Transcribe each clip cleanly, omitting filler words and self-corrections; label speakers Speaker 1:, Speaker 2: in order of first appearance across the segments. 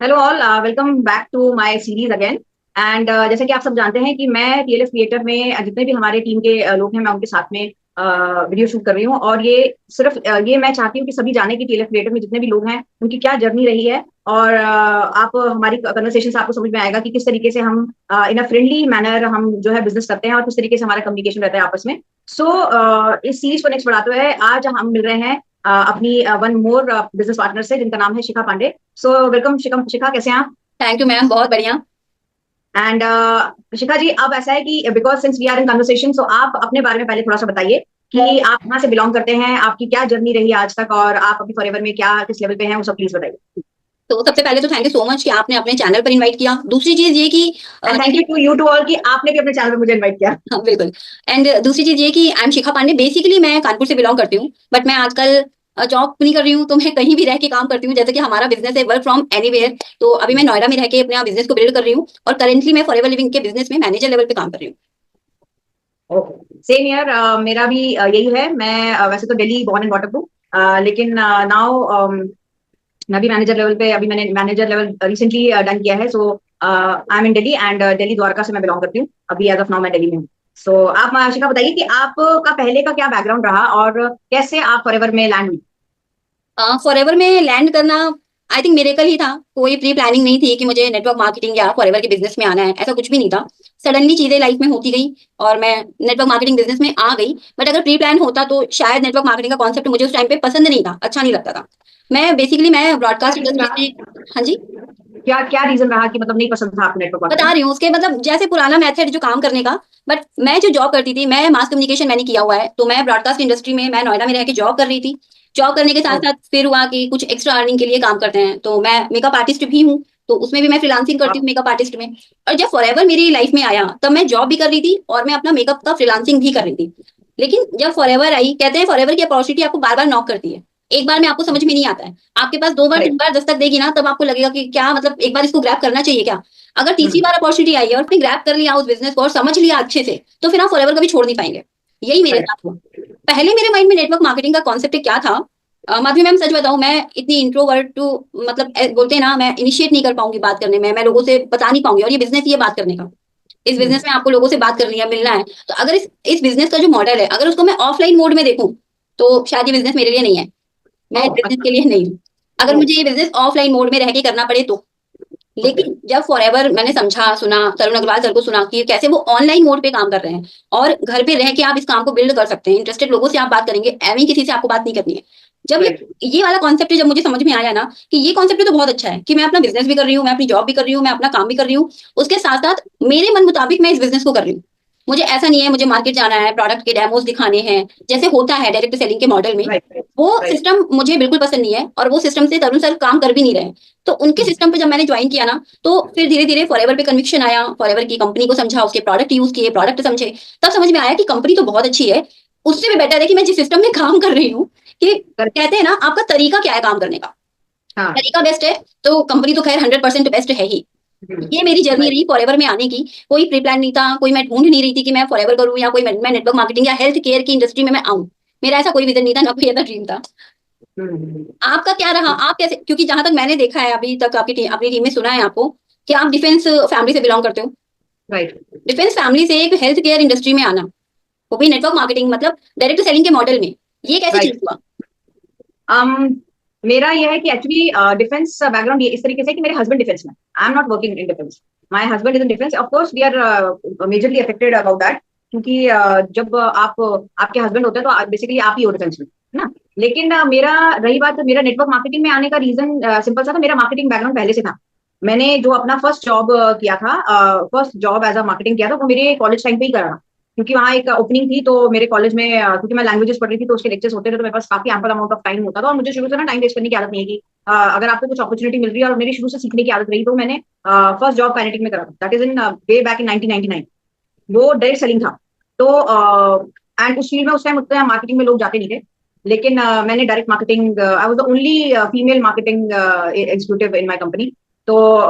Speaker 1: Hello all, welcome back to my series again. And जैसे कि आप सब जानते हैं कि मैं टीएलएफ क्रिएटर में जितने भी हमारे टीम के लोग हैं, मैं उनके साथ में वीडियो शूट कर रही हूँ। और ये सिर्फ ये मैं चाहती हूँ कि सभी जाने कि टीएलएफ क्रिएटर में जितने भी लोग हैं उनकी क्या जर्नी रही है। और आप हमारी कन्वर्सेशन से आपको समझ में आएगा कि किस तरीके से हम इन अ फ्रेंडली मैनर हम जो है बिजनेस करते हैं और किस तरीके से हमारा कम्युनिकेशन रहता है आपस में। सो इस सीरीज को नेक्स्ट बढ़ाते हुए आज हम मिल रहे हैं अपनी वन मोर बिजनेस पार्टनर से, जिनका नाम है शिखा पांडे। सो वेलकम शिखा। शिखा, कैसे हैं आप?
Speaker 2: थैंक यू मैम, बहुत बढ़िया।
Speaker 1: एंड शिखा जी, अब ऐसा है कि because since we are in conversation, so आप अपने बारे में पहले थोड़ा सा बताइए कि आप कहाँ से बिलोंग करते हैं, आपकी क्या जर्नी रही है आज तक, और आप अभी फॉरएवर में क्या किस लेवल पे हैं, वो सब प्लीज बताइए।
Speaker 2: तो सबसे पहले तो थैंक यू सो मच कि आपने अपने चैनल पर इनवाइट किया। दूसरी चीज ये कि
Speaker 1: एंड थैंक
Speaker 2: देखिए।
Speaker 1: You to you to all कि आपने भी अपने चैनल पे मुझे इन्वाइट किया।
Speaker 2: हाँ बिल्कुल। एंड दूसरी चीज ये कि I am Shikha Pandey. Basically मैं कानपुर से बिलोंग करती हूँ, बट मैं आजकल जॉब नहीं कर रही हूँ, तो मैं कहीं भी रह के काम करती हूँ। जैसे कि हमारा बिजनेस है वर्क फ्रॉम एनीवेयर, तो अभी मैं नोएडा में रह के अपने बिजनेस को बिल्ड कर रही हूँ। और करेंटली मैं फॉरएवर लिविंग के बिजनेस में मैनेजर लेवल पे काम कर रही हूँ।
Speaker 1: Okay, same year. मेरा भी यही है। मैं वैसे तो दिल्ली बॉर्न एंड बॉटअप हूँ, लेकिन नाउ मैं भी मैनेजर लेवल पे, अभी मैंने मैनेजर लेवल रिसेंटली डन किया है। So I am in Delhi, and Delhi Dwarka से मैं बिलोंग करती हूँ। अभी एज ऑफ नाउ मैं दिल्ली में हूँ। सो आप आशिका बताइए कि आपका पहले का क्या बैकग्राउंड रहा और कैसे आप फॉरएवर में लैंड हुई।
Speaker 2: फॉरएवर में लैंड करना आई थिंक मिरेकल ही था। कोई प्री प्लानिंग नहीं थी कि मुझे नेटवर्क मार्केटिंग या फॉरएवर के बिजनेस में आना है, ऐसा कुछ भी नहीं था। सडनली चीजें लाइफ में होती गई और मैं नेटवर्क मार्केटिंग बिजनेस में आ गई। बट अगर प्री प्लान होता तो शायद नेटवर्क मार्केटिंग का कॉन्सेप्ट मुझे उस टाइम पे पसंद नहीं था, अच्छा नहीं लगता था। मैं
Speaker 1: क्या
Speaker 2: ब्रॉडकास्ट
Speaker 1: रीजन
Speaker 2: इंडस्ट्री
Speaker 1: रहा?
Speaker 2: से। हाँ जी।
Speaker 1: क्या क्या रीजन रहा कि मतलब नहीं पसंद था आपको नेटवर्क
Speaker 2: बता
Speaker 1: मार्केटिंग?
Speaker 2: रही हूँ उसके मतलब जैसे पुराना मेथड जो काम करने का। बट मैं जो जॉब करती थी, मैं मास कम्युनिकेशन मैंने किया हुआ है, तो मैं ब्रॉडकास्ट इंडस्ट्री में मैं नोएडा में रह के जॉब कर रही थी। जॉब करने के साथ साथ फिर हुआ कि कुछ एक्स्ट्रा अर्निंग के लिए काम करते हैं, तो मैं मेकअप आर्टिस्ट भी हूँ। तो उसमें भी मैं फ्रीलांसिंग करती हूँ
Speaker 1: आप
Speaker 2: मेकअप आर्टिस्ट में। और जब फॉरएवर मेरी लाइफ में आया तब मैं जॉब भी कर रही थी और मैं अपना मेकअप का फ्रीलांसिंग भी कर रही थी। लेकिन जब फॉरएवर आई, कहते हैं फॉरएवर की अपॉर्चुनिटी आपको बार बार नॉक करती है। एक बार में आपको समझ में नहीं आता है, आपके पास दो बार तीन
Speaker 1: करेक्ट।
Speaker 2: बार दस्तक देगी ना, तब आपको लगेगा कि क्या मतलब एक बार इसको ग्रैब करना चाहिए क्या। अगर तीसरी
Speaker 1: हम्म।
Speaker 2: बार अपॉर्चुनिटी आई है और फिर ग्रैब कर लिया उस बिजनेस को और समझ लिया अच्छे से, तो फिर आप फॉरएवर कभी छोड़ नहीं पाएंगे। यही मेरे
Speaker 1: करेक्ट।
Speaker 2: साथ हुआ। पहले मेरे माइंड में नेटवर्क मार्केटिंग का कॉन्सेप्ट क्या था। माधवी मैम, सच बताऊं, मैं इतनी इंट्रोवर्ट टू मतलब बोलते हैं ना, मैं इनिशिएट नहीं कर पाऊंगी बात करने में, मैं लोगों से बता नहीं पाऊंगी। और ये बिजनेस ही है बात करने का। इस बिजनेस
Speaker 1: हम्म।
Speaker 2: में आपको लोगों से बात करनी है, मिलना है। तो अगर इस बिजनेस का जो मॉडल है, अगर उसको मैं ऑफलाइन मोड में देखूं, तो शायद ये बिजनेस मेरे लिए नहीं है। मैं इस
Speaker 1: ओह,
Speaker 2: बिजनेस के लिए नहीं हूँ। अगर
Speaker 1: ओह।
Speaker 2: मुझे ये बिजनेस ऑफलाइन मोड में रह के करना पड़े तो।
Speaker 1: ओके।
Speaker 2: लेकिन जब फॉरएवर मैंने समझा सुना, तरुण अग्रवाल सर को सुना कि कैसे वो ऑनलाइन मोड पे काम कर रहे हैं और घर पे रह के आप इस काम को बिल्ड कर सकते हैं, इंटरेस्टेड लोगों से आप बात करेंगे, एवं किसी से आपको बात नहीं करनी है। जब
Speaker 1: राइट।
Speaker 2: ये वाला कॉन्सेप्ट जब मुझे समझ में आया ना कि ये कॉन्सेप्ट तो बहुत अच्छा है कि मैं अपना बिजनेस भी कर रही हूँ, मैं अपनी जॉब भी कर रही हूँ, मैं अपना काम भी कर रही हूँ, उसके साथ साथ मेरे मन मुताबिक मैं इस बिजनेस को कर रही हूँ। मुझे ऐसा नहीं है मुझे मार्केट जाना है, प्रोडक्ट के डेमोज दिखाने हैं जैसे होता है डायरेक्ट सेलिंग के मॉडल में।
Speaker 1: राइट।
Speaker 2: वो
Speaker 1: राइट।
Speaker 2: सिस्टम मुझे बिल्कुल पसंद नहीं है और वो सिस्टम से तरुण सर काम कर भी नहीं रहे हैं। तो उनके सिस्टम पे जब मैंने ज्वाइन किया ना, तो फिर धीरे धीरे फॉरएवर पे कन्विक्शन आया, फॉरएवर की कंपनी को समझा, उसके प्रोडक्ट यूज किए, प्रोडक्ट समझे। तब समझ में आया कि कंपनी तो बहुत अच्छी है, उससे भी बेटर है कि मैं जिस सिस्टम में काम कर रही हूँ, कि
Speaker 1: करेक्ट।
Speaker 2: कहते हैं ना आपका तरीका क्या है काम करने का।
Speaker 1: हाँ।
Speaker 2: तरीका बेस्ट है तो कंपनी तो खैर 100% बेस्ट है ही। ये मेरी जर्नी
Speaker 1: राइट।
Speaker 2: रही फॉरएवर में आने की। कोई प्री प्लान नहीं था, कोई मैं ढूंढ नहीं रही थी कि मैं फॉरएवर करूँ या कोई मैं नेटवर्क मार्केटिंग या हेल्थ केयर की इंडस्ट्री में मैं आऊँ। मेरा ऐसा कोई विजन नहीं था, ना कोई ऐसा ड्रीम था।
Speaker 1: हम्म।
Speaker 2: आपका क्या रहा, आप कैसे, क्योंकि जहां तक मैंने देखा है अभी तक आपकी टीम, अपनी टीम में सुना है आपको कि आप डिफेंस फैमिली से बिलोंग करते हो।
Speaker 1: राइट।
Speaker 2: डिफेंस फैमिली से एक हेल्थ केयर इंडस्ट्री में आना, वो भी नेटवर्क मार्केटिंग मतलब डायरेक्ट सेलिंग के मॉडल में, ये कैसे चीज
Speaker 1: राइट।
Speaker 2: हुआ।
Speaker 1: मेरा यह है कि एक्चुअली डिफेंस बैकग्राउंड ये इस तरीके से है कि मेरे हस्बैंड डिफेंस में, I am not working in defence. My husband is in defence. Of course we are majorly affected about that, क्योंकि जब आप आपके हस्बैंड होते हैं तो बेसिकली आप ही हो डिफेंस में, है ना। लेकिन मेरा रही बात मेरा नेटवर्क मार्केटिंग में आने का रीजन सिंपल सा था। मेरा मार्केटिंग बैकग्राउंड पहले से था। मैंने जो अपना फर्स्ट जॉब किया था, first job as a marketing किया था, वो मेरे कॉलेज टाइम पे ही करा था। क्योंकि वहाँ एक ओपनिंग थी, तो मेरे कॉलेज में क्योंकि मैं लैंग्वेजेस पढ़ रही थी तो उसके लेक्चर्स होते थे, तो मेरे पास काफी एम्पल अमाउंट ऑफ टाइम होता था। और मुझे शुरू से ना टाइम वेस्ट करने की आदत नहीं है कि अगर आपको कुछ अपॉर्चुनिटी मिल रही है, और मेरी शुरू से सीखने की आदत रही, तो मैंने फर्स्ट जॉब काइनेटिक में करा था। That is in way back in 1999। वो डायरेक्ट सेलिंग था। तो एंड उस फील्ड में उस टाइम उतना मार्केटिंग में लोग जाते नहीं थे। लेकिन मैंने direct marketing, I was the only female marketing executive in my company. तो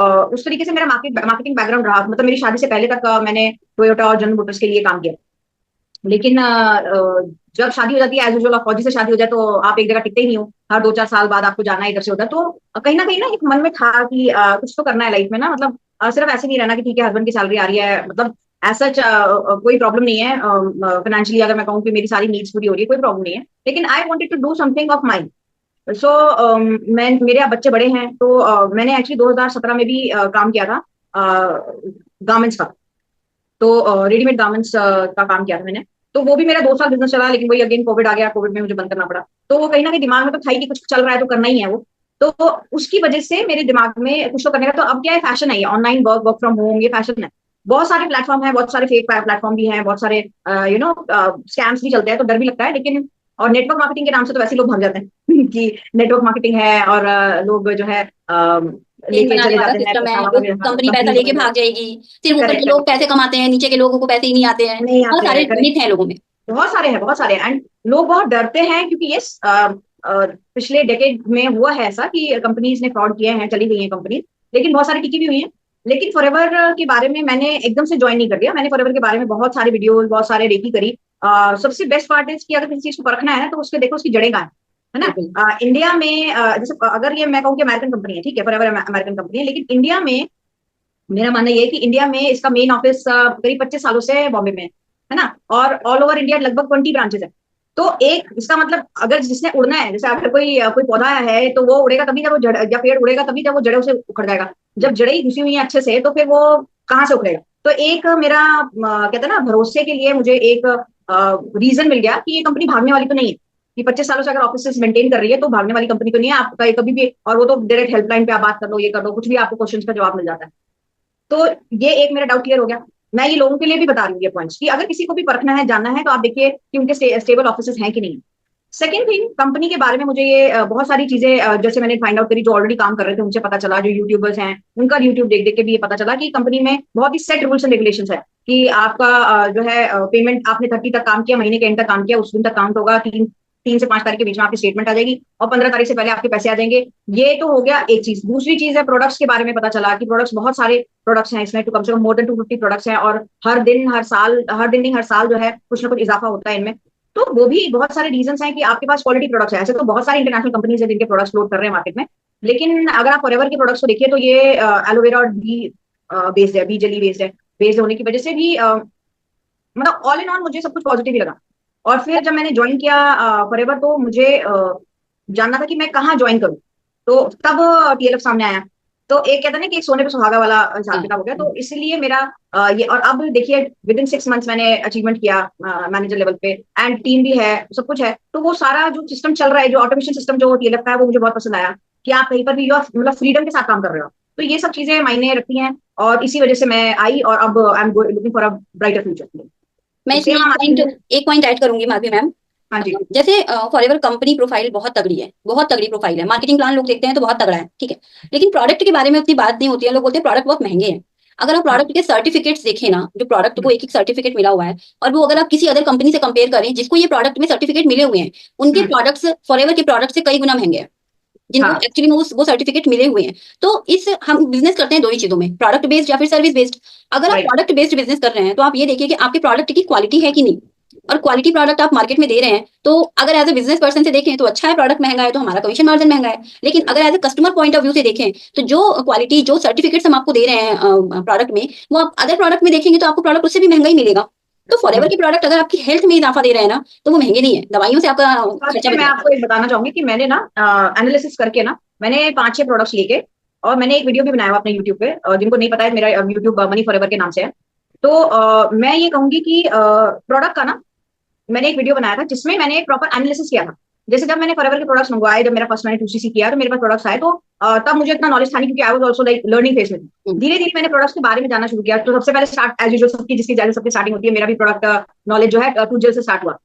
Speaker 1: उस तरीके से मेरा मार्केटिंग बैकग्राउंड रहा। मतलब मेरी शादी से पहले तक मैंने टोयोटा और जनरल मोटर्स के लिए काम किया। लेकिन जब शादी हो जाती है एज यूजुअल, फौजी से शादी हो जाए तो आप एक जगह टिकते ही नहीं हो, हर 2-4 साल बाद आपको जाना है इधर से उधर। तो कहीं ना एक मन में था कि कुछ तो करना है लाइफ में ना, मतलब सिर्फ ऐसे नहीं रहना कि ठीक है हस्बैंड की सैलरी आ रही है, मतलब ऐसा कोई प्रॉब्लम नहीं है फाइनेंशियली, अगर मैं कहूँ कि मेरी सारी नीड्स पूरी हो रही है, कोई प्रॉब्लम नहीं है, लेकिन I wanted to do something of mind. So मैं, मेरे अब बच्चे बड़े हैं, तो मैंने एक्चुअली 2017 में भी काम किया था गारमेंट्स का। तो रेडीमेड गारमेंट्स का काम किया था मैंने। तो वो भी मेरा 2 साल बिजनेस चला, लेकिन वही अगेन कोविड आ गया, कोविड में मुझे बंद करना पड़ा। तो वो कहीं ना कहीं दिमाग में तो था ही कि कुछ चल रहा है तो करना ही है वो। तो उसकी वजह से मेरे दिमाग में कुछ तो करने का, तो अब क्या है, फैशन है ये online work, work from home, ये फैशन है। बहुत सारे प्लेटफॉर्म है, बहुत सारे फेक प्लेटफॉर्म भी हैं, बहुत सारे स्कैम्स भी चलते हैं, तो डर भी लगता है। लेकिन और नेटवर्क मार्केटिंग के नाम से तो वैसे ही लोग भाग जाते हैं कि नेटवर्क मार्केटिंग है, और लोग जो है
Speaker 2: चेन
Speaker 1: लेके
Speaker 2: बनाने
Speaker 1: चले
Speaker 2: वाला
Speaker 1: जाते हैं
Speaker 2: सिस्टम है,
Speaker 1: पैसा,
Speaker 2: वो
Speaker 1: वहां
Speaker 2: कंपनी पैसा
Speaker 1: कंपनी
Speaker 2: लेके भाग जाएगी, सिर्फ ऊपर के
Speaker 1: करेक्ट,
Speaker 2: लोग पैसे कमाते हैं, नीचे के लोगों को पैसे ही नहीं आते हैं।
Speaker 1: नहीं
Speaker 2: बहुत
Speaker 1: आते
Speaker 2: सारे
Speaker 1: हैं, करेक्ट।
Speaker 2: मिथ हैं लोगों में।
Speaker 1: बहुत सारे हैं, बहुत सारे हैं, एंड लोग बहुत डरते हैं क्योंकि ये पिछले डेकेड में हुआ है ऐसा कि कंपनीज ने फ्रॉड किए हैं, चली गई हैं कंपनी, लेकिन बहुत सारी टिकी भी हुई हैं। लेकिन फॉरएवर के बारे में मैंने एकदम से ज्वाइन नहीं कर दिया, मैंने फॉरएवर के बारे में बहुत सारे वीडियोस, बहुत सारे रेकी करी। सबसे बेस्ट पार्ट इज कि अगर किसी चीज को परखना है ना, तो उसके देखो उसकी जड़ें कहाँ है ना।
Speaker 2: बिल्कुल।
Speaker 1: इंडिया में जैसे अगर ये मैं कहूँ कि अमेरिकन कंपनी है, ठीक है, फॉरएवर अमेरिकन कंपनी है, लेकिन इंडिया में मेरा मानना ये है कि इंडिया में इसका मेन ऑफिस करीब 25 सालों से बॉम्बे में है ना, और ऑल ओवर इंडिया लगभग 20 ब्रांचेस है। तो एक इसका मतलब, अगर जिसने उड़ना है, जैसे अगर कोई पौधा है तो वो उड़ेगा तभी जब वो जड़, या पेड़ उड़ेगा तभी जब वो जड़े उसे उखड़ जाएगा। जब जड़ें ही घुसी हुई हैं अच्छे से, तो फिर वो कहाँ से उखड़ेगा। तो एक मेरा कहते हैं ना, भरोसे के लिए मुझे एक रीजन मिल गया कि ये कंपनी भागने वाली तो नहीं है, कि 25 सालों से अगर ऑफिस मेंटेन कर रही है तो भागने वाली कंपनी तो नहीं है। आप कभी भी, और वो तो डायरेक्ट हेल्पलाइन पे आप बात कर लो, ये कर लो, कुछ भी आपको क्वेश्चन का जवाब मिल जाता है। तो ये एक मेरा डाउट क्लियर हो गया। मैं ये लोगों के लिए भी बता रही हूँ ये पॉइंट्स, कि अगर किसी को भी परखना है, जानना है, तो आप देखिए कि उनके स्टेबल ऑफिस हैं कि नहीं। सेकंड थिंग, कंपनी के बारे में मुझे ये बहुत सारी चीजें जैसे मैंने फाइंड आउट करी, जो ऑलरेडी काम कर रहे थे उनसे पता चला, जो यूट्यूबर्स हैं उनका यूट्यूब देख देख के भी ये पता चला कि कंपनी में बहुत ही सेट रूल्स एंड रेगुलेशंस है, कि आपका जो है पेमेंट, आपने 30 तक काम किया, महीने के एंड तक काम किया, उस दिन तक काउंट होगा, 3 से 5 तारीख के बीच में आपकी स्टेटमेंट आ जाएगी, और 15 तारीख से पहले आपके पैसे आ जाएंगे। ये तो हो गया एक चीज। दूसरी चीज है प्रोडक्ट्स के बारे में पता चला कि प्रोडक्ट्स, बहुत सारे प्रोडक्ट्स हैं इसमें, तो कम से कम मोर देन 250 प्रोडक्ट्स हैं, और हर दिन हर साल, हर दिन नहीं हर साल जो है कुछ ना कुछ इजाफा होता है इनमें। तो वो भी बहुत सारे रीजंस हैं कि आपके पास क्वालिटी प्रोडक्ट्स है। ऐसे तो बहुत सारी इंटरनेशनल कंपनीज है जिनके प्रोडक्ट्स लोड कर रहे हैं मार्केट में, लेकिन अगर आप फॉरएवर के प्रोडक्ट्स को देखिए तो ये एलोवेरा और बी बेस्ड है, बी जेली बेस्ड है। बेस्ड होने की वजह से भी मतलब ऑल इन ऑल मुझे सब कुछ पॉजिटिव ही लगा। और फिर जब मैंने ज्वाइन किया फॉरएवर, तो मुझे जानना था कि मैं कहाँ ज्वाइन करूँ। तो तब टीएलएफ सामने आया। तो एक कहता ना कि एक सोने पे सुहागा वाला हिसाब
Speaker 2: हाँ।
Speaker 1: किताब हो गया, तो इसलिए मेरा ये। और अब देखिए विद इन 6 मंथ्स मैंने अचीवमेंट किया मैनेजर लेवल पे, एंड टीम भी है, सब कुछ है। तो वो सारा जो सिस्टम चल रहा है, जो ऑटोमेशन सिस्टम जो टीएलएफ का है, वो मुझे बहुत पसंद आया, कि आप कहीं पर भी मतलब फ्रीडम के साथ काम कर रहे हो। तो ये सब चीजें मायने रखती हैं, और इसी वजह से मैं आई, और अब I am looking for a brighter future.
Speaker 2: मैं
Speaker 1: तो
Speaker 2: इसमें
Speaker 1: सेम हम
Speaker 2: एक पॉइंट ऐड करूंगी माधवी मैम।
Speaker 1: हाँ जी,
Speaker 2: जैसे फॉरएवर कंपनी प्रोफाइल बहुत तगड़ी है, बहुत तगड़ी प्रोफाइल है, मार्केटिंग प्लान लोग देखते हैं तो बहुत तगड़ा है, ठीक है। लेकिन प्रोडक्ट के बारे में उतनी बात नहीं होती है, लोग बोलते हैं प्रोडक्ट बहुत महंगे हैं। अगर आप
Speaker 1: हाँ,
Speaker 2: प्रोडक्ट के सर्टिफिकेट्स देखें ना, जो प्रोडक्ट को एक एक सर्टिफिकेट मिला हुआ है, और वो अगर आप किसी अदर कंपनी से कंपेयर करें जिसको ये प्रोडक्ट में सर्टिफिकेट मिले हुए हैं, उनके
Speaker 1: हम्म,
Speaker 2: प्रोडक्ट्स फॉरएवर के प्रोडक्ट से कई गुना महंगे हैं, जिनको
Speaker 1: हाँ,
Speaker 2: एक्चुअली में वो सर्टिफिकेट मिले हुए हैं। तो इस हम बिजनेस करते हैं दो ही चीजों में, प्रोडक्ट बेस्ड या फिर सर्विस बेस्ड। अगर आप
Speaker 1: राइट,
Speaker 2: प्रोडक्ट बेस्ड बिजनेस कर रहे हैं तो आप ये देखिए कि आपके प्रोडक्ट की क्वालिटी है कि नहीं, और क्वालिटी प्रोडक्ट आप मार्केट में दे रहे हैं तो अगर एज ए बिजनेस पर्सन से देखें तो अच्छा है, प्रोडक्ट महंगा है तो हमारा कमीशन मार्जिन महंगा है। लेकिन अगर as a customer point of view से देखें तो जो क्वालिटी, जो सर्टिफिकेट्स हम आपको दे रहे हैं प्रोडक्ट में, वो आप अदर प्रोडक्ट में देखेंगे तो आपको प्रोडक्ट उससे भी महंगा ही मिलेगा। तो फॉरएवर के प्रोडक्ट अगर आपकी हेल्थ में इजाफा दे रहे हैं ना, तो वो महंगे नहीं है, दवाइयों से आपका
Speaker 1: बात
Speaker 2: खर्चा
Speaker 1: है।
Speaker 2: बच
Speaker 1: मैं
Speaker 2: रहा है।
Speaker 1: आपको एक बताना चाहूंगी कि मैंने ना एनालिसिस करके ना, मैंने 5-6 प्रोडक्ट्स लेके, और मैंने एक वीडियो भी बनाया हुआ अपने यूट्यूब पे, जिनको नहीं पता है, मेरा यूट्यूब मनी फॉरएवर के नाम से है। तो मैं ये कहूंगी कि प्रोडक्ट का ना, मैंने एक वीडियो बनाया था जिसमें मैंने एक प्रॉपर एनालिसिस किया था। जैसे जब मैंने फॉरएवर के प्रोडक्ट्स मंगवाए, जब मेरा फर्स्ट मैंने 2CC किया, तो मेरे पास प्रोडक्ट्स आए, तो तब मुझे इतना नॉलेज था नहीं, क्योंकि I was also like learning phase में थी।
Speaker 2: हम्म।
Speaker 1: धीरे धीरे मैंने प्रोडक्ट्स के बारे में जानना शुरू किया। तो सबसे पहले स्टार्ट एज यूजुअल, सबकी जिसकी जैसे सबकी स्टार्टिंग होती है, मेरा भी प्रोडक्ट नॉलेज जो है टू जेल से स्टार्ट हुआ।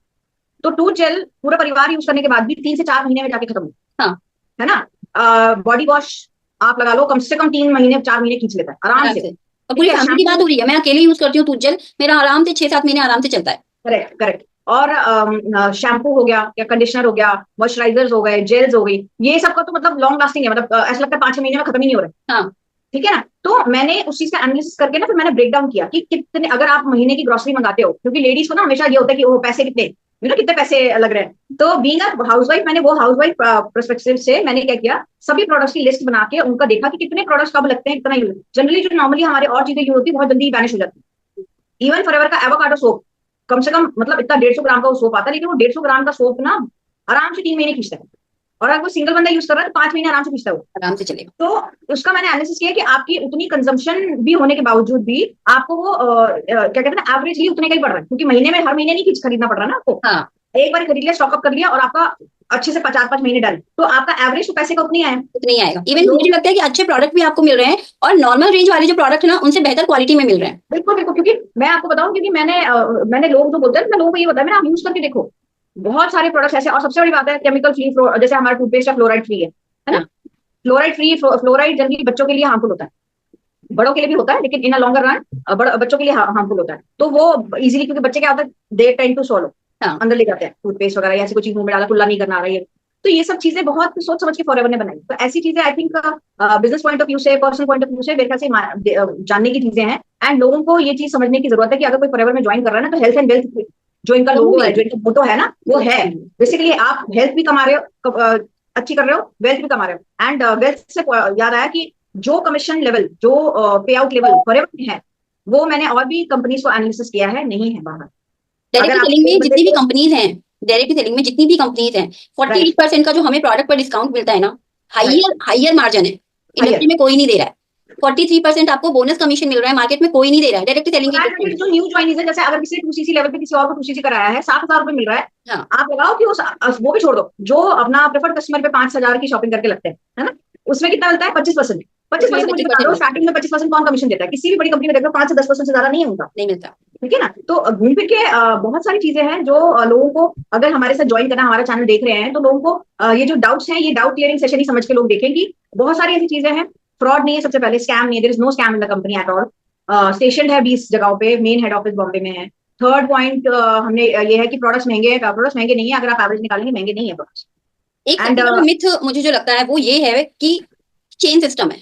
Speaker 1: तो टूथ जेल पूरा परिवार यूज करने के बाद भी 3 से 4 महीने में जाके खत्म हो,
Speaker 2: हाँ।
Speaker 1: है ना। बॉडी वॉश आप लगा लो, कम से कम 3 महीने 4 महीने खींच लेता है आराम
Speaker 2: आराम
Speaker 1: से।
Speaker 2: से। और
Speaker 1: ठीक
Speaker 2: पूरी
Speaker 1: है,
Speaker 2: फैमिली की बात
Speaker 1: शैम्पू,
Speaker 2: हो रही है, मैं अकेले यूज करती हूँ टूथ जेल, मेरा आराम से 6-7 महीने आराम से चलता है।
Speaker 1: Correct correct. और शैम्पू हो गया या कंडीशनर हो गया, मॉइस्चराइजर्स हो गए, जेल्स हो गई, ये सब का तो मतलब लॉन्ग लास्टिंग है, मतलब ऐसा लगता है 5-6 महीने में खत्म ही नहीं हो रहा है।
Speaker 2: हाँ।
Speaker 1: ठीक है ना। तो मैंने उस चीज का एनालिसिस करके ना फिर मैंने ब्रेक डाउन किया कि कितने, अगर आप महीने की ग्रोसरी मंगाते हो, क्योंकि लेडीज को ना हमेशा ये होता है कि वो पैसे कितने, कितने पैसे लग रहे हैं। तो बीइंग अ हाउसवाइफ, मैंने वो हाउसवाइफ पर्सपेक्टिव से मैंने क्या किया, सभी प्रोडक्ट्स की लिस्ट बना के उनका देखा कि कितने प्रोडक्ट्स कब लगते हैं, कितना यूज। जनरली जो नॉर्मली हमारे और चीजें यूज होती है बहुत जल्दी वैनिश हो जाती है। इवन फॉरएवर का एवोकाडो सोप, कम से कम मतलब इतना 150 ग्राम का वो सोप आता है, लेकिन वो 150 ग्राम का सोप ना आराम से 3 महीने खींचता है। और अगर कोई सिंगल बंदा यूज कर रहा है तो 5 महीने आराम से खींचता है वो।
Speaker 2: आराम से चलेगा।
Speaker 1: तो उसका मैंने एनालिसिस किया कि आपकी उतनी कंजम्पशन भी होने के बावजूद भी आपको वो क्या कहते हैं ना, एवरेजली उतने का ही पड़ रहा है, क्योंकि महीने में हर महीने नहीं खरीदना पड़ रहा है ना आपको।
Speaker 2: हाँ,
Speaker 1: एक बार खरीद लिया, स्टॉकअप कर लिया, और आपका अच्छे से 4-5 महीने डन, तो आपका एवरेज तो पैसे का उतनी आया।
Speaker 2: उतना ही आएगा। इवन मुझे लगता है कि अच्छे प्रोडक्ट भी आपको मिल रहे हैं और नॉर्मल रेंज वाले जो प्रोडक्ट है ना उनसे बेहतर क्वालिटी में मिल रहे हैं।
Speaker 1: बिल्कुल बिल्कुल, क्योंकि मैं आपको बताऊं, क्योंकि मैंने लोग जो बोलते हैं, मैं लोगों को ये बताया, मैंने आप यूज करके देखो, बहुत सारे प्रोडक्ट्स ऐसे। और सबसे बड़ी बात है, केमिकल फ्री, जैसे हमारा टूथपेस्ट है फ्लोराइड फ्री है ना।
Speaker 2: हाँ,
Speaker 1: फ्लोराइड फ्री, फ्लोराइड जनरली बच्चों के लिए हार्मफुल होता है, बड़ों के लिए भी होता है, लेकिन इन अ लॉन्गर रन बच्चों के लिए हार्मफुल होता है। तो वो इजीली, क्योंकि बच्चे क्या होता है, दे टेंड टू सॉलो,
Speaker 2: हाँ,
Speaker 1: अंदर ले जाते हैं टूथपेस्ट वगैरह, या ऐसी कोई चीज मुंह में डाला, कुल्ला नहीं करना आ रहा है। तो ये सब चीजें बहुत सोच समझ के फॉरएवर ने बनाई। तो ऐसी चीजें I think business point of view से, पर्सनल पॉइंट ऑफ व्यू से मेरे ख्याल से जानने की चीजें हैं। एंड लोगों को ये चीज समझने की जरूरत है कि अगर कोई फॉरएवर में ज्वाइन कर रहा है ना, तो हेल्थ एंड वेल्थ जो इनका लोगो है, जो इनका मोटो है ना, वो है बेसिकली आप हेल्थ भी कमा रहे हो, अच्छी कर रहे हो, वेल्थ भी कमा रहे हो। एंड वेल्थ से याद आया कि जो कमीशन लेवल, जो पे आउट लेवल फॉरएवर में है, वो मैंने और भी कंपनीज को एनालिसिस किया है, नहीं है बाहर।
Speaker 2: डायरेक्ट
Speaker 1: अगर आप
Speaker 2: सेलिंग में
Speaker 1: एक बंदे
Speaker 2: जितनी भी
Speaker 1: को,
Speaker 2: कंपनीज हैं, डायरेक्ट सेलिंग में जितनी भी कंपनीज हैं,
Speaker 1: राइट,
Speaker 2: 48% का जो हमें प्रोडक्ट पर डिस्काउंट मिलता है ना,
Speaker 1: राइट,
Speaker 2: हाइयर हाइयर मार्जिन है। Industry
Speaker 1: higher.
Speaker 2: में कोई नहीं दे रहा है। 43% आपको बोनस कमीशन मिल रहा है, मार्केट में कोई नहीं दे रहा है डायरेक्ट सेलिंग के केस में।
Speaker 1: जो न्यू ज्वाइनीज है, जैसे अगर किसी ने 2cc लेवल पे किसी और को 2cc कराया है, 7,000 रुपए मिल रहा है।
Speaker 2: हाँ,
Speaker 1: आप लगाओ कि वो भी छोड़ दो, जो अपना प्रेफर्ड कस्टमर पे 5,000 की शॉपिंग करके लगते हैं, है ना, उसमें कितना मिलता है? 25%। पच्चीस
Speaker 2: उसमें
Speaker 1: परसेंट मुझे बता
Speaker 2: 25%
Speaker 1: दो,
Speaker 2: मिलता है।
Speaker 1: स्टार्टिंग में 25% कौन कमीशन देता है? किसी भी बड़ी कंपनी में देखो 5 से 10% से ज्यादा नहीं है उनका।
Speaker 2: नहीं मिलता।
Speaker 1: ठीक है ना। तो घूम फिर के बहुत सारी चीजें हैं जो लोगों को, अगर हमारे साथ ज्वाइन करना, हमारा चैनल देख रहे हैं, तो लोगों को ये जो डाउट्स हैं, ये डाउट क्लियरिंग सेशन ही समझ के लोग देखें कि बहुत सारी ऐसी चीजें हैं। फ्रॉड नहीं है, सबसे पहले स्कैम नहीं है, there is no scam in the company at all. Station है 20 जगहों पे, मेन हेड ऑफिस बॉम्बे में है। थर्ड पॉइंट हमने ये है कि प्रोडक्ट्स महंगे हैं, प्रोडक्ट्स महंगे नहीं है, अगर आप एवरेज निकालेंगे महंगे नहीं है प्रोडक्ट्स।
Speaker 2: एक
Speaker 1: एंड
Speaker 2: सबसे बड़ा मिथ मुझे जो लगता है वो ये है कि चेन सिस्टम है।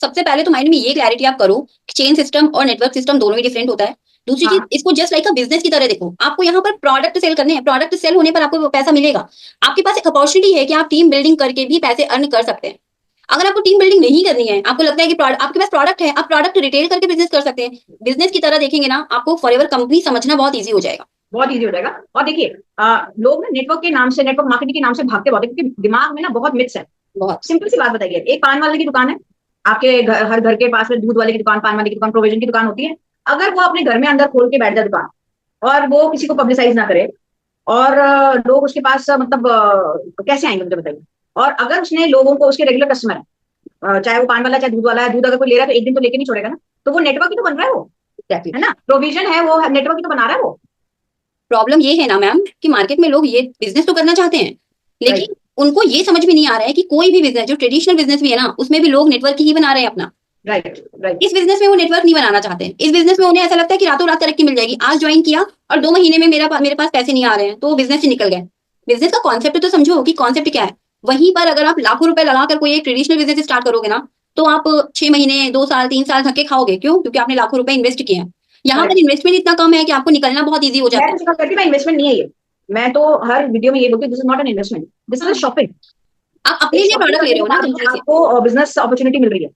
Speaker 2: सबसे पहले तो माइंड में ये क्लैरिटी आप करो कि चेन सिस्टम और नेटवर्क सिस्टम दोनों ही डिफरेंट होता है। दूसरी चीज,
Speaker 1: हाँ,
Speaker 2: इसको जस्ट लाइक अ बिजनेस की तरह देखो। आपको यहाँ पर प्रोडक्ट सेल करने हैं, प्रोडक्ट सेल होने पर आपको पैसा मिलेगा। आपके पास एक अपॉर्चुनिटी है कि आप टीम बिल्डिंग करके भी पैसे अर्न कर सकते हैं। अगर आपको टीम बिल्डिंग नहीं करनी है, आपको लगता है कि आपके पास प्रोडक्ट है, आप प्रोडक्ट रिटेल करके बिजनेस कर सकते हैं। बिजनेस की तरह देखेंगे ना, आपको फॉरएवर कंपनी समझना बहुत ईजी हो जाएगा।
Speaker 1: बहुत ईजी हो जाएगा। और देखिए लोग ना नेटवर्क के नाम से, नेटवर्क मार्केटिंग के नाम से भागते बहुत है, क्योंकि दिमाग में ना बहुत मिथ्स है।
Speaker 2: बहुत।
Speaker 1: सिंपल सी बात बताइए, एक पान वाले की दुकान है, आपके हर घर के पास में दूध वाले की दुकान, पान वाले की दुकान, प्रोविजन की दुकान होती है। अगर वो अपने घर में अंदर खोल के बैठ जाए दुकान, और वो किसी को पब्लिसाइज ना करे, और लोग उसके पास मतलब कैसे आएंगे मुझे बताइए। और अगर उसने लोगों को, उसके रेगुलर कस्टमर है, चाहे वो पान वाला चाहे दूध वाला है, दूध अगर कोई ले रहा है तो एक दिन तो लेके नहीं छोड़ेगा ना। तो वो नेटवर्क ही तो बन रहा है वो,
Speaker 2: एग्जैक्टली।
Speaker 1: है ना, प्रोविजन है वो, नेटवर्क ही तो बना रहा है वो।
Speaker 2: प्रॉब्लम ये है ना मैम कि मार्केट में लोग ये बिजनेस तो करना चाहते हैं,
Speaker 1: राइट,
Speaker 2: लेकिन उनको ये समझ में नहीं आ रहा है कि कोई भी बिजनेस, जो ट्रेडिशनल बिजनेस भी है ना, उसमें भी लोग नेटवर्क ही बना रहे हैं अपना।
Speaker 1: Right, right.
Speaker 2: इस बिजनेस में वो नेटवर्क नहीं बनाना चाहते हैं। इस बिजनेस में उन्हें ऐसा लगता है कि रातों रात तरक्की मिल जाएगी। आज ज्वाइन किया और 2 महीने में मेरे पास पैसे नहीं आ रहे हैं, तो वो बिजनेस से निकल गए। बिजनेस का कॉन्सेप्ट तो समझो कि कॉन्सेप्ट क्या है। वहीं पर अगर आप लाखों रुपए लगाकर कोई एक ट्रेडिशनल बिजनेस स्टार्ट करोगे ना, तो आप 6 महीने, 2 साल, 3 साल धक्के खाओगे। क्यों? क्योंकि आपने लाखों रुपए इन्वेस्ट किए हैं। यहाँ पर
Speaker 1: राइट।
Speaker 2: इन्वेस्टमेंट इतना कम है कि आपको निकलना बहुत ईजी हो
Speaker 1: मैं
Speaker 2: जाता
Speaker 1: तो सिर्फ कहती हूँ, मैं इन्वेस्टमेंट नहीं है ये। मैं तो हर वीडियो में ये बोलती हूँ, this is not an investment, this is a
Speaker 2: है।
Speaker 1: शॉपिंग।
Speaker 2: आप अपने
Speaker 1: एक
Speaker 2: लिए
Speaker 1: शॉपिंग
Speaker 2: प्रोडक्ट ले
Speaker 1: करने
Speaker 2: रहे
Speaker 1: के
Speaker 2: हो ना
Speaker 1: बाद
Speaker 2: कंपनी से।
Speaker 1: आपको बिजनेस अपॉर्चुनिटी मिल रही है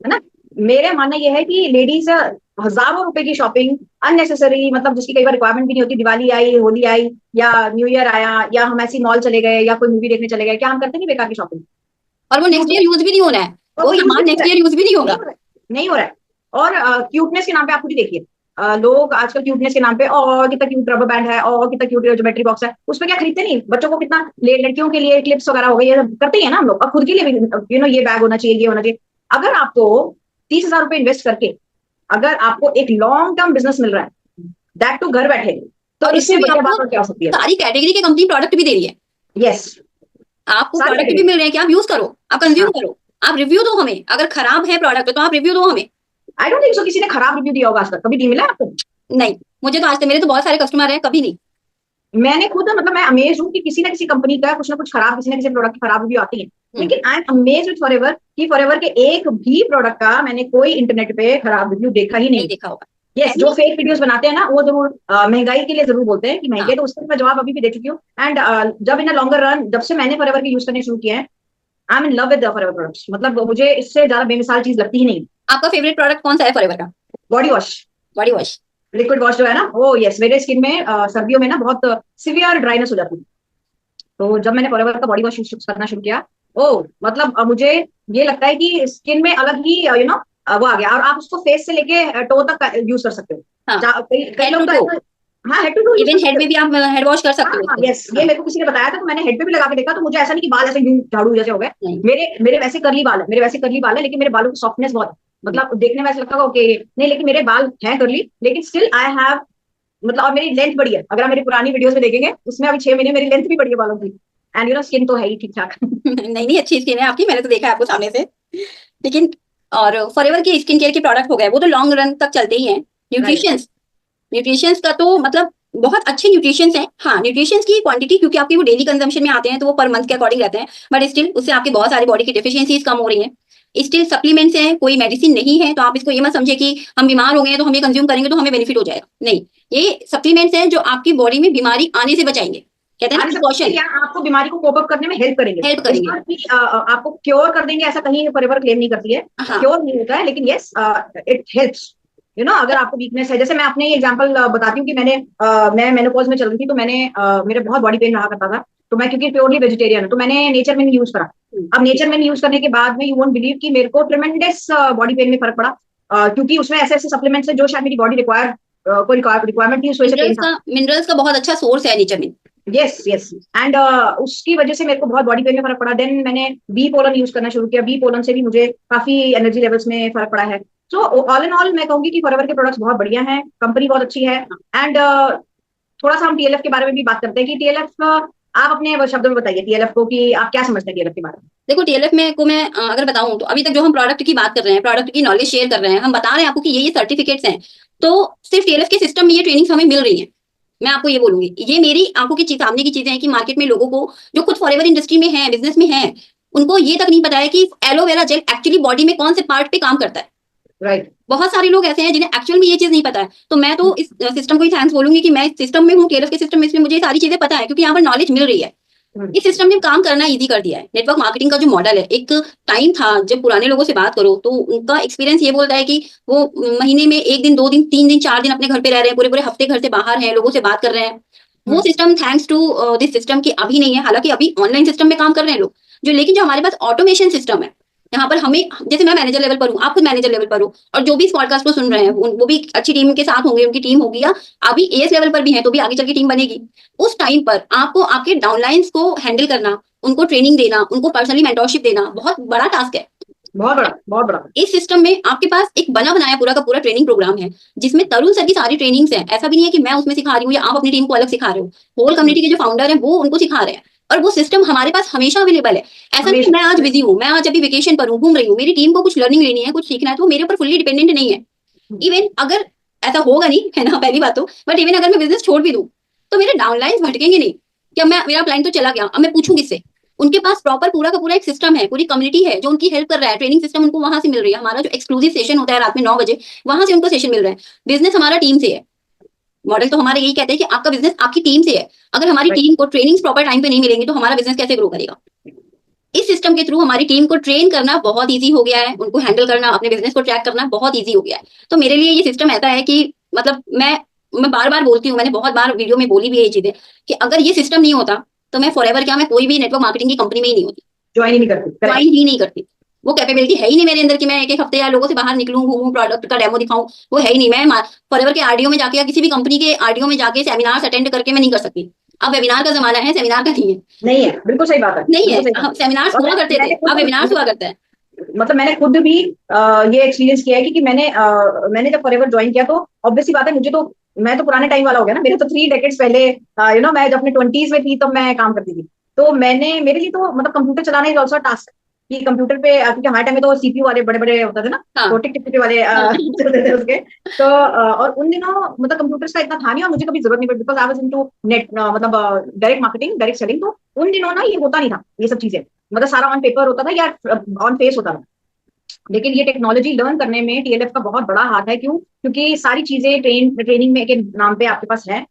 Speaker 1: ना। मेरा मानना यह है कि लेडीज हजारों रुपए की शॉपिंग अननेसेसरी, मतलब जिसकी कई बार रिक्वायरमेंट भी नहीं होती, दिवाली आई, होली आई, या न्यू ईयर आया, या हम ऐसी मॉल चले गए, या कोई मूवी देखने चले गए, क्या हम करते नहीं बेकार की शॉपिंग?
Speaker 2: और वो नेक्स्ट ईयर यूज भी नहीं होना है।
Speaker 1: और
Speaker 2: वो
Speaker 1: वो यूज भी
Speaker 2: सामान
Speaker 1: नहीं हो
Speaker 2: नेक्स्ट
Speaker 1: रहा
Speaker 2: ईयर यूज भी नहीं
Speaker 1: है, नहीं
Speaker 2: होगा।
Speaker 1: हो रहा है, नहीं हो रहा है। और क्यूटनेस के नाम पे आप खुद ही देखिए, लोग आजकल क्यूटनेस के नाम पे, और कितना क्यूट रबर बैंड है, और कितना क्यूट ज्योमेट्री बॉक्स है, उस पर क्या खरीदते नहीं? बच्चों को कितना, लड़कियों के लिए क्लिप्स वगैरह हो गई, ये सब करते ही है ना हम लोग, और खुद के लिए भी, ये बैग होना चाहिए, ये होना चाहिए। अगर आपको 30,000 रुपए इन्वेस्ट करके, अगर आपको एक लॉन्ग टर्म बिजनेस मिल रहा है, दैट टू घर बैठे, तो
Speaker 2: और
Speaker 1: इससे
Speaker 2: उसमें भी
Speaker 1: बढ़िया
Speaker 2: आपको
Speaker 1: बात और क्या हो सकती है?
Speaker 2: सारी कैटेगरी की कंपनी प्रोडक्ट भी दे रही है।
Speaker 1: यस,
Speaker 2: आपको
Speaker 1: सारी
Speaker 2: प्रोडक्ट भी
Speaker 1: कैटेगरी।
Speaker 2: मिल रहे हैं कि आप यूज करो, आप कंज्यूम
Speaker 1: हाँ,
Speaker 2: करो। आप रिव्यू दो हमें। अगर खराब है प्रोडक्ट तो आप रिव्यू दो हमें।
Speaker 1: आई डोंट थिंक सो किसी ने खराब रिव्यू दिया होगा आज तक, कभी नहीं मिला आपको?
Speaker 2: नहीं, मुझे तो आज तक, मेरे तो बहुत सारे कस्टमर हैं, कभी नहीं।
Speaker 1: मैंने खुद मतलब मैं अमेज हूँ कि किसी ना किसी कंपनी का कुछ ना कुछ खराब, किसी ना किसी प्रोडक्ट की खराब रिव्यू आती है, लेकिन I am amaze with forever कि फॉरएवर के एक भी प्रोडक्ट का मैंने कोई इंटरनेट पे खराब रिव्यू देखा ही
Speaker 2: नहीं
Speaker 1: नहीं।
Speaker 2: देखा होगा।
Speaker 1: यस, जो फेक वीडियोस बनाते हैं ना वो जरूर महंगाई के लिए जरूर बोलते हैं कि महंगे,
Speaker 2: हाँ,
Speaker 1: तो उसका मैं जवाब अभी भी दे चुकी हूँ। एंड जब इन लॉन्गर रन, जब से मैंने फॉरएवर के यूज करने शुरू किए हैं, आई am in love with the forever products. मतलब मुझे इससे ज्यादा बेमिसाल चीज लगती ही नहीं।
Speaker 2: आपका फेवरेट प्रोडक्ट कौन सा है फॉरएवर का?
Speaker 1: Body wash,
Speaker 2: body wash.
Speaker 1: Liquid wash जो है ना वो, यस, मेरे स्किन में सर्दियों में ना बहुत सिवियर ड्राइनेस हो जाती है। तो जब मैंने फॉरएवर का बॉडी वॉश यूज करना शुरू किया, ओ मतलब मुझे ये लगता है कि स्किन में अलग ही वो आ गया। और आप उसको फेस से लेके टो तक यूज कर सकते हो।
Speaker 2: हाँ,
Speaker 1: कई कई
Speaker 2: हेड टू
Speaker 1: लोग तो
Speaker 2: टो,
Speaker 1: ऐसा, हाँ, हेड टू टू यूज कर
Speaker 2: इवन हेड
Speaker 1: सकते
Speaker 2: में
Speaker 1: हो।
Speaker 2: भी आप हेड वॉश कर
Speaker 1: हाँ
Speaker 2: सकते हो
Speaker 1: हाँ,
Speaker 2: उसको।
Speaker 1: यस, ये
Speaker 2: हाँ,
Speaker 1: मेरे को किसी ने बताया था, तो मैंने हेड पे भी लगा के देखा, तो मुझे ऐसा नहीं कि बाल ऐसे यूं झाड़ू जैसे हो गए।
Speaker 2: नहीं
Speaker 1: मेरे मेरे वैसे करली बाल है, मेरे वैसे करली बाल है, लेकिन मेरे बालों की सॉफ्टनेस बहुत है। मतलब देखने में ऐसा लगता है ओके नहीं, लेकिन मेरे बाल हैं करली, लेकिन स्टिल आई हैव, मतलब और मेरी लेंथ बड़ी है। अगर आप मेरी पुरानी वीडियोस में देखेंगे, उसमें अभी 6 महीने मेरी लेंथ भी बड़ी है बालों की। एंड स्किन तो है ही ठीक ठाक।
Speaker 2: नहीं नहीं, अच्छी स्किन है आपकी, मैंने तो देखा है आपको सामने से। लेकिन और फॉरएवर के स्किन केयर के प्रोडक्ट हो गए, वो तो लॉन्ग रन तक चलते ही हैं।
Speaker 1: राइट।
Speaker 2: न्यूट्रिशंस, न्यूट्रिशंस का तो मतलब बहुत अच्छे न्यूट्रिशंस हैं। हाँ, न्यूट्रिशंस की क्वांटिटी क्योंकि आपकी वो डेली कंजम्पशन में आते हैं तो वो पर मंथ के अकॉर्डिंग रहते हैं, बट स्टिल उससे आपकी बहुत सारी बॉडी की डिफिशियंसीज कम हो रही हैं। स्टिल सप्लीमेंट्स हैं, कोई मेडिसिन नहीं है, तो आप इसको ये मत समझे कि हम बीमार हो गए हैं तो हम ये कंज्यूम करेंगे तो हमें बेनिफिट हो जाएगा। नहीं, ये सप्लीमेंट्स हैं जो आपकी बॉडी में बीमारी आने से बचाएंगे। कहते हैं ना
Speaker 1: आने से
Speaker 2: प्रिकॉशन,
Speaker 1: या आपको बीमारी को कोप अप करने में हेल्प करेंगे।
Speaker 2: हेल्प
Speaker 1: इस
Speaker 2: करेंगे।
Speaker 1: बात की आपको क्योर कर देंगे ऐसा कहीं फॉरएवर क्लेम नहीं करती है।
Speaker 2: हाँ,
Speaker 1: क्योर नहीं होता है, लेकिन यस इट हेल्प्स। अगर आपको वीकनेस है, जैसे मैं अपने एग्जांपल बताती हूँ कि मैं मेनोपॉज में चल रही थी, तो मेरे बहुत बॉडी पेन रहा करता था। तो मैं क्योंकि प्योरली वेजिटेरियन हूँ, तो मैंने नेचर में यूज करा। अब नेचर में यूज करने के बाद में यू वोंट बिलीव कि मेरे को ट्रिमेंडस बॉडी पेन में फर्क पड़ा। क्योंकि उसमें ऐसे ऐसे सप्लीमेंट्स है जो शायद मेरी बॉडी कोई रिक्वायरमेंट थी, उस वजह से पेन था।
Speaker 2: मिनरल्स का बहुत अच्छा सोर्स है नेचर में।
Speaker 1: Yes yes. एंड उसकी वजह से मेरे को बहुत बॉडी पेन में फर्क पड़ा। देन मैंने बी पोलन यूज करना शुरू किया। बी पोलन से भी मुझे काफी एनर्जी लेवल्स में फर्क पड़ा है। सो ऑल इन ऑल मैं कहूंगी कि फॉरएवर के प्रोडक्ट्स बहुत बढ़िया हैं, कंपनी बहुत अच्छी है। एंड थोड़ा सा हम टीएलएफ के बारे में भी बात करते हैं कि टीएलएफ, आप अपने शब्दों में बताइए टीएलएफ को कि आप क्या समझते हैं टीएलएफ के बारे में।
Speaker 2: देखो, टीएलएफ में को मैं अगर बताऊं तो अभी तक जो हम प्रोडक्ट की बात कर रहे हैं, प्रोडक्ट की नॉलेज शेयर कर रहे हैं, हम बता रहे हैं आपको कि ये सर्टिफिकेट्स हैं, तो सिर्फ टीएलएफ के सिस्टम में ये ट्रेनिंग्स हमें मिल रही है। मैं आपको ये बोलूंगी, ये मेरी आंखों की सामने की चीजें हैं कि मार्केट में लोगों को जो खुद फॉरएवर इंडस्ट्री में है, बिजनेस में है, उनको ये तक नहीं पता है कि एलोवेरा जेल एक्चुअली बॉडी में कौन से पार्ट पे काम करता है।
Speaker 1: राइट।
Speaker 2: बहुत सारे लोग ऐसे हैं जिन्हें एक्चुअल में ये चीज नहीं पता है। तो मैं तो इस सिस्टम को ही थैंक्स बोलूंगी कि मैं इस सिस्टम में हूँ, टीएलएफ के सिस्टम में, इसलिए मुझे ये सारी चीजें पता है क्योंकि यहाँ पर नॉलेज मिल रही है। इस सिस्टम ने काम करना इजी कर दिया है। नेटवर्क मार्केटिंग का जो मॉडल है, एक टाइम था जब पुराने लोगों से बात करो तो उनका एक्सपीरियंस ये बोलता है कि वो महीने में 1 दिन 2 दिन 3 दिन 4 दिन अपने घर पे रह रहे हैं, पूरे पूरे हफ्ते घर से बाहर हैं, लोगों से बात कर रहे हैं। वो system thanks to this system की अभी नहीं है। हालांकि अभी ऑनलाइन सिस्टम में काम कर रहे हैं लोग जो, लेकिन जो हमारे पास ऑटोमेशन सिस्टम है, यहाँ पर हमें, जैसे मैं मैनेजर लेवल पर हूँ, आप खुद मैनेजर लेवल पर हो, और जो भी इस पॉडकास्ट को सुन रहे हैं वो भी अच्छी टीम के साथ होंगे, उनकी टीम होगी, या अभी एएस लेवल पर भी है तो भी आगे चल के टीम बनेगी। उस टाइम पर आपको आपके डाउनलाइंस को हैंडल करना, उनको ट्रेनिंग देना, उनको पर्सनली मेंटोरशिप देना बहुत बड़ा टास्क है।
Speaker 1: बहुत बड़ा, बहुत बड़ा।
Speaker 2: इस सिस्टम में आपके पास एक बना बनाया पूरा का पूरा ट्रेनिंग प्रोग्राम है जिसमें तरुण सर की सारी ट्रेनिंग्स हैं। ऐसा भी नहीं है कि मैं उसमें सिखा रही हूँ या आप अपनी टीम को अलग सिखा रहे हो। होल कम्युनिटी के जो फाउंडर है वो उनको सिखा रहे हैं, और वो सिस्टम हमारे पास हमेशा अवेलेबल है। ऐसा नहीं कि मैं आज बिजी हूँ, मैं आज अभी वेकेशन पर हूँ, घूम रही हूँ, मेरी टीम को कुछ लर्निंग लेनी है, कुछ सीखना है, तो मेरे ऊपर फुल्ली डिपेंडेंट नहीं है। इवन अगर ऐसा होगा नहीं है ना, पहली बात तो, बट इवन अगर मैं बिजनेस छोड़ भी दूं तो मेरे डाउनलाइंस भटकेंगे नहीं। क्या मैं, मेरा क्लाइंट तो चला गया, अब मैं पूछूं किससे? उनके पास प्रॉपर पूरा का पूरा एक सिस्टम है, पूरी कम्युनिटी है जो उनकी हेल्प कर रहा है। ट्रेनिंग सिस्टम उनको वहां से मिल रही है। हमारा जो एक्सक्लूसिव सेशन होता है रात में 9 बजे, वहां से उनको सेशन मिल रहा है। बिजनेस हमारा टीम से है। मॉडल तो हमारे यही कहते हैं कि आपका बिजनेस आपकी टीम से है। अगर हमारी टीम को ट्रेनिंग्स प्रॉपर टाइम पे नहीं मिलेंगी तो हमारा बिजनेस कैसे ग्रो करेगा? इस सिस्टम के थ्रू हमारी टीम को ट्रेन करना बहुत इजी हो गया है, उनको हैंडल करना, अपने बिजनेस को ट्रैक करना बहुत इजी हो गया है। तो मेरे लिए ये सिस्टम ऐसा है कि मतलब मैं बार बार बोलती हूँ, मैंने बहुत बार वीडियो में बोली भी ये चीजें, कि अगर ये सिस्टम नहीं होता तो मैं फॉरएवर क्या, मैं कोई भी नेटवर्क मार्केटिंग की कंपनी में ही नहीं होती,
Speaker 1: ज्वाइन ही नहीं करती।
Speaker 2: ज्वाइन ही नहीं करती। वो कैपेबिलिटी है ही नहीं मेरे अंदर कि मैं एक एक हफ्ते या लोगों से बाहर निकलूं, घूमूं, प्रोडक्ट का डेमो दिखाऊं, वो है ही नहीं। मैं फॉरएवर के आरडीओ में जाके या किसी भी कंपनी के आरडीओ में जाके सेमिनार्स अटेंड करके मैं नहीं कर सकती। अब वेबिनार का जमाना है, सेमिनार का नहीं है।
Speaker 1: नहीं है, बिल्कुल सही बात है,
Speaker 2: नहीं है,
Speaker 1: बिल्कुल सही बात
Speaker 2: हम सेमिनार्स
Speaker 1: है। और
Speaker 2: हुआ करते थे, अब वेबिनार्स हुआ करता है।
Speaker 1: मतलब मैंने खुद भी ये एक्सपीरियंस किया है कि मैंने जब फॉरएवर ज्वाइन किया तो ऑब्वियसली बात है, मैं तो पुराने टाइम वाला हो गया ना। मेरे तो 3 डेकेड्स पहले मैं जब अपने 20s में थी तब मैं काम करती थी। तो मेरे लिए तो मतलब कंप्यूटर चलाना इज ऑल्सो टास्क। कि कंप्यूटर पे, क्योंकि हमारे टाइम में तो सीपीयू वाले बड़े बड़े होते थे ना,
Speaker 2: हाँ
Speaker 1: तो टिक टिक टिक वाले
Speaker 2: हाँ
Speaker 1: चलते थे उसके। तो और उन दिनों मतलब कंप्यूटर्स का इतना था नहीं, और मुझे कभी जरूरत नहीं पड़ी, because I was into net, मतलब डायरेक्ट मार्केटिंग, डायरेक्ट सेलिंग। तो उन दिनों ना ये होता नहीं था, ये सब चीजें, मतलब सारा ऑन पेपर होता था या ऑन फेस होता था। लेकिन ये टेक्नोलॉजी लर्न करने में टीएलएफ का बहुत बड़ा हाथ है। क्यों? क्योंकि सारी चीजें ट्रेनिंग में के नाम पे आपके पास है,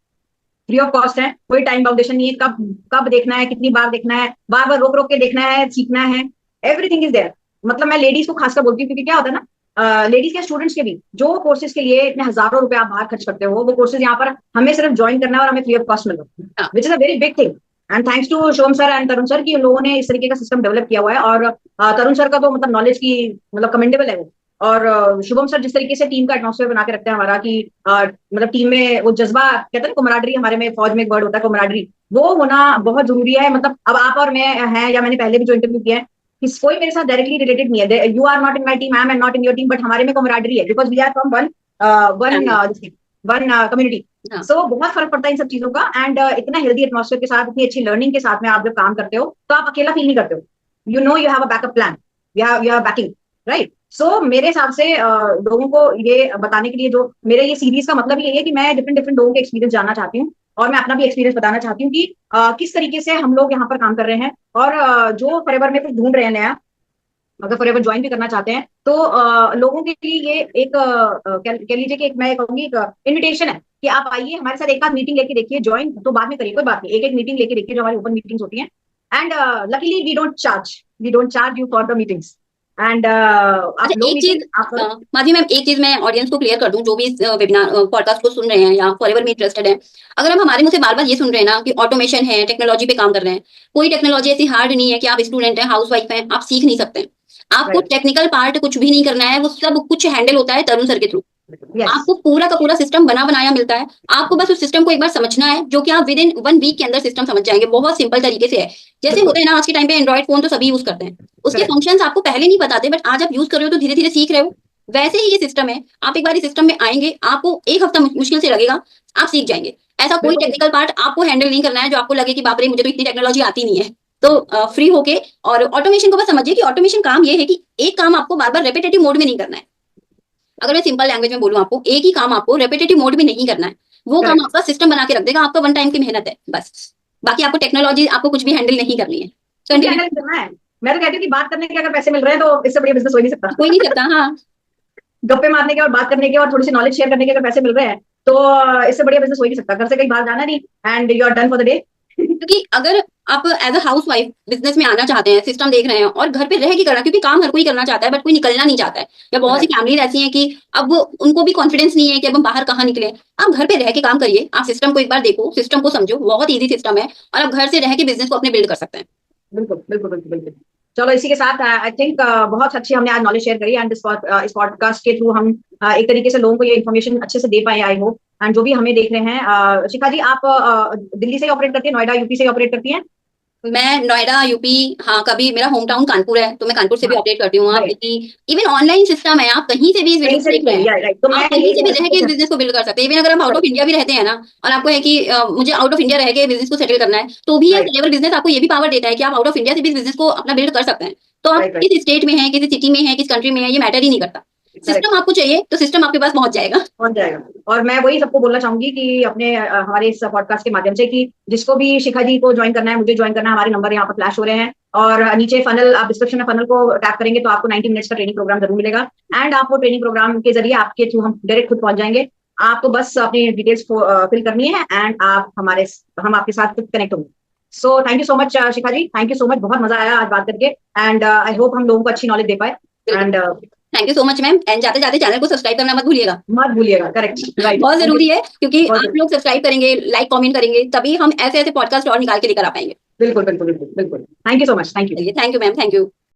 Speaker 1: फ्री ऑफ कॉस्ट है, कोई टाइम बाउंडेशन नहीं है, कब कब देखना है, कितनी बार देखना है, बार बार रोक रोक के देखना है, सीखना है, एवरीथिंग इज देयर। मतलब मैं लेडीज को खासकर बोलती हूँ, क्योंकि क्या होता है ना, लेडीज के स्टूडेंट्स के भी जो कोर्सेज के लिए इतने हजारों रुपए आप बाहर खर्च करते हो, वो कोर्सेज यहाँ पर हमें सिर्फ ज्वाइन करना है और हमें फ्री ऑफ कॉस्ट मिल रहा है,
Speaker 2: हाँ
Speaker 1: which is a very big thing. And thanks to Shom sir and Tarun sir, की उन लोगों ने इस तरीके का सिस्टम डेवलप किया हुआ है। और तरुण सर का तो मतलब नॉलेज की मतलब कमेंडेबल है वो। और शुभम सर जिस तरीके से टीम का एटमॉस्फेयर बना के रखते हैं हमारा, कि मतलब टीम में वो जज्बा, कहते हैं ना कमराडरी, हमारे में फौज में एक वर्ड होता है कमराडरी, वो होना बहुत जरूरी है। मतलब अब आप और मैं हैं, या मैंने पहले भी जो इंटरव्यू किया है, कि कोई मेरे साथ डायरेक्टली रिलेटेड नहीं है, you are not in my team, I am not in your team, but हमारे में कमराडरी है, because we are from one one
Speaker 2: family
Speaker 1: one community.
Speaker 2: हाँ
Speaker 1: सो बहुत फर्क पड़ता है इन सब चीजों का। एंड इतना हेल्दी एटमॉस्फेयर के साथ, इतनी अच्छी लर्निंग के साथ में आप जब काम करते हो, तो आप अकेला फील नहीं करते हो। You know you have a backup plan, you have backing, right. So मेरे हिसाब से लोगों को ये बताने के लिए, जो मेरे ये सीरीज का मतलब यही है कि मैं डिफरेंट डिफरेंट लोगों के एक्सपीरियंस जानना चाहती हूँ, और मैं अपना भी एक्सपीरियंस बताना चाहती हूँ कि किस तरीके से हम लोग यहाँ पर काम कर रहे हैं। और जो फॉरएवर में कुछ ढूंढ रहे हैं नया, अगर फॉरएवर ज्वाइन भी करना चाहते हैं, तो लोगों के लिए ये एक कह लीजिए कि एक, मैं कहूंगी एक इन्विटेशन है, कि आप आइए हमारे साथ, एक आध मीटिंग लेके देखिए, ज्वाइन तो बाद में करिए, कोई बात नहीं, एक एक मीटिंग लेके देखिए, जो हमारी ओपन मीटिंग्स होती हैं। And luckily we don't charge you for the meetings. And आप
Speaker 2: अच्छा
Speaker 1: लो
Speaker 2: एक चीज
Speaker 1: मीटिंग आप करो।
Speaker 2: माधवी मैम, एक चीज मैं ऑडियंस को क्लियर कर दूं, जो भी इस वेबिनार पॉडकास्ट को सुन रहे हैं या फॉरएवर में इंटरेस्टेड है। अगर हम हमारे मुंह से बार बार ये सुन रहे हैं ना कि ऑटोमेशन है, टेक्नोलॉजी पे काम कर रहे हैं, कोई टेक्नोलॉजी ऐसी हार्ड नहीं है कि आप स्टूडेंट हैं, हाउस वाइफ हैं, आप सीख नहीं सकते। आपको
Speaker 1: राइट।
Speaker 2: टेक्निकल पार्ट कुछ भी नहीं करना है, वो सब कुछ हैंडल होता है तरुण सर के थ्रू।
Speaker 1: यस।
Speaker 2: आपको पूरा का पूरा सिस्टम बना बनाया मिलता है। आपको बस उस सिस्टम को एक बार समझना है, जो कि आप विद इन 1 वीक के अंदर सिस्टम समझ जाएंगे। बहुत सिंपल तरीके से है। जैसे
Speaker 1: बिल्कुल।
Speaker 2: होता है ना, आज के टाइम पे एंड्रॉइड फोन तो सभी यूज करते हैं, उसके
Speaker 1: करेक्ट।
Speaker 2: फंक्शंस आपको पहले नहीं बताते, बट आज आप यूज कर रहे हो तो धीरे धीरे सीख रहे हो। वैसे ही ये सिस्टम है, आप एक बार इस सिस्टम में आएंगे, आपको 1 हफ्ता मुश्किल से लगेगा, आप सीख जाएंगे। ऐसा कोई
Speaker 1: बिल्कुल।
Speaker 2: टेक्निकल पार्ट आपको हैंडल नहीं करना है जो आपको लगे कि बाप रे मुझे तो इतनी टेक्नोलॉजी आती नहीं है। तो फ्री होके, और ऑटोमेशन को बस समझिए कि ऑटोमेशन काम ये है कि एक काम आपको बार बार रेपिटेटिव मोड में नहीं करना है। अगर मैं सिंपल लैंग्वेज में बोलूं, आपको एक ही काम आपको रेपिटेटिव मोड में नहीं करना है। वो काम
Speaker 1: करेक्ट।
Speaker 2: आपका सिस्टम बना के रख देगा, आपका 1 टाइम की मेहनत है बस। बाकी आपको टेक्नोलॉजी, आपको कुछ भी हैंडल नहीं करनी है।
Speaker 1: कुछ
Speaker 2: कंटिन्यू।
Speaker 1: हैंडल करना है। मैं तो कहती हूँ कि बात करने के अगर पैसे मिल रहे हैं, तो इससे बढ़िया बिजनेस हो ही नहीं
Speaker 2: कोई नहीं
Speaker 1: सकता।
Speaker 2: सकता, हाँ।
Speaker 1: गप्पे मारने के और बात करने के और थोड़ी सी नॉलेज शेयर करने के अगर पैसे मिल रहे हैं, तो इससे बढ़िया बिजनेस हो ही नहीं सकता। घर से कहीं बाहर जाना नहीं, and you are done for the day.
Speaker 2: क्योंकि अगर आप as a housewife business में आना चाहते हैं, सिस्टम देख रहे हैं और घर पे रह के करना, क्योंकि काम हर कोई करना चाहता है बट कोई निकलना नहीं चाहता है, या बहुत सी
Speaker 1: राइट।
Speaker 2: फैमिली ऐसी है कि अब उनको भी कॉन्फिडेंस नहीं है कि अब हम बाहर कहाँ निकले। आप घर पे रह के काम करिए, आप सिस्टम को एक बार देखो, सिस्टम को समझो, बहुत ईजी सिस्टम है, और आप घर से रह के बिजनेस को अपने बिल्ड कर सकते हैं।
Speaker 1: बिल्कुल बिल्कुल बिल्कुल बिल्कुल। चलो इसी के साथ आई थिंक बहुत अच्छी हमने आज नॉलेज शेयर करी, एंड इस पॉडकास्ट के थ्रू हम एक तरीके से लोगों को ये इन्फॉर्मेशन अच्छे से दे पाए, आई होप। एंड जो भी हमें देख रहे हैं, शिखा जी आप दिल्ली से ऑपरेट करती हैं, नोएडा यूपी से ऑपरेट करती हैं?
Speaker 2: मैं नोएडा यूपी, हाँ, कभी मेरा होम टाउन कानपुर है तो मैं कानपुर से भी
Speaker 1: हाँ।
Speaker 2: ऑपरेट करती हूँ। आप
Speaker 1: राइट।
Speaker 2: देखिए, इवन ऑनलाइन सिस्टम है, आप कहीं से भी इस वीडियो
Speaker 1: कहीं
Speaker 2: को
Speaker 1: से भी
Speaker 2: देख रहे हैं,
Speaker 1: करिए, राइट। तो मैं
Speaker 2: आप कहीं
Speaker 1: यही
Speaker 2: से भी रह के इस
Speaker 1: कहना
Speaker 2: बिजनेस को बिल्ड कर सकते हैं। इवन अगर हम आउट ऑफ
Speaker 1: चाहती
Speaker 2: इंडिया भी रहते हैं ना, और आपको है कि मुझे आउट ऑफ इंडिया रह के बिजनेस को सेटल करना है, तो भी ये
Speaker 1: राइट
Speaker 2: लेवल बिजनेस आपको ये भी पावर देता है कि आप आउट ऑफ इंडिया से भी बिजनेस को अपना बिल्ड कर सकते हैं। तो आप
Speaker 1: राइट राइट।
Speaker 2: किस स्टेट में हैं, किस सिटी में हैं, किस कंट्री में हैं, ये मैटर ही नहीं करता।
Speaker 1: करेक्ट।
Speaker 2: सिस्टम आपको चाहिए तो सिस्टम आपके पास पहुंच जाएगा।
Speaker 1: पहुंच जाएगा। और मैं वही सबको बोलना चाहूंगी कि अपने हमारे इस पॉडकास्ट के माध्यम से, कि जिसको भी शिखा जी को ज्वाइन करना है, मुझे ज्वाइन करना है, हमारे नंबर यहाँ पर फ्लैश हो रहे हैं, और नीचे फनल, आप डिस्क्रिप्शन में फनल को टैप करेंगे तो आपको 90 मिनट्स का ट्रेनिंग प्रोग्राम जरूर मिलेगा। एंड आप वो ट्रेनिंग प्रोग्राम के जरिए, आपके थ्रू हम डायरेक्ट खुद पहुंच जाएंगे। आपको बस अपनी डिटेल्स फिल करनी है, एंड हम आपके साथ कनेक्ट होंगे। So thank you so much Shikha ji, thank you so much, बहुत मजा आया आज बात करके। एंड आई होप हम लोगों को अच्छी नॉलेज दे पाए।
Speaker 2: बिल्कुल।
Speaker 1: And
Speaker 2: thank you so much ma'am, and जाते जाते चैनल को सब्सक्राइब करना मत भूलिएगा।
Speaker 1: मत भूलिएगा, करेक्ट, राइट,
Speaker 2: बहुत
Speaker 1: थैंक यू।
Speaker 2: जरूरी है, क्योंकि
Speaker 1: बहुत
Speaker 2: आप लोग सब्सक्राइब करेंगे, लाइक कमेंट करेंगे, तभी हम ऐसे ऐसे पॉडकास्ट और निकाल के लेकर आ पाएंगे।
Speaker 1: बिल्कुल बिल्कुल बिल्कुल बिल्कुल। Thank you so much, thank you.
Speaker 2: चलिए, thank you ma'am, thank you.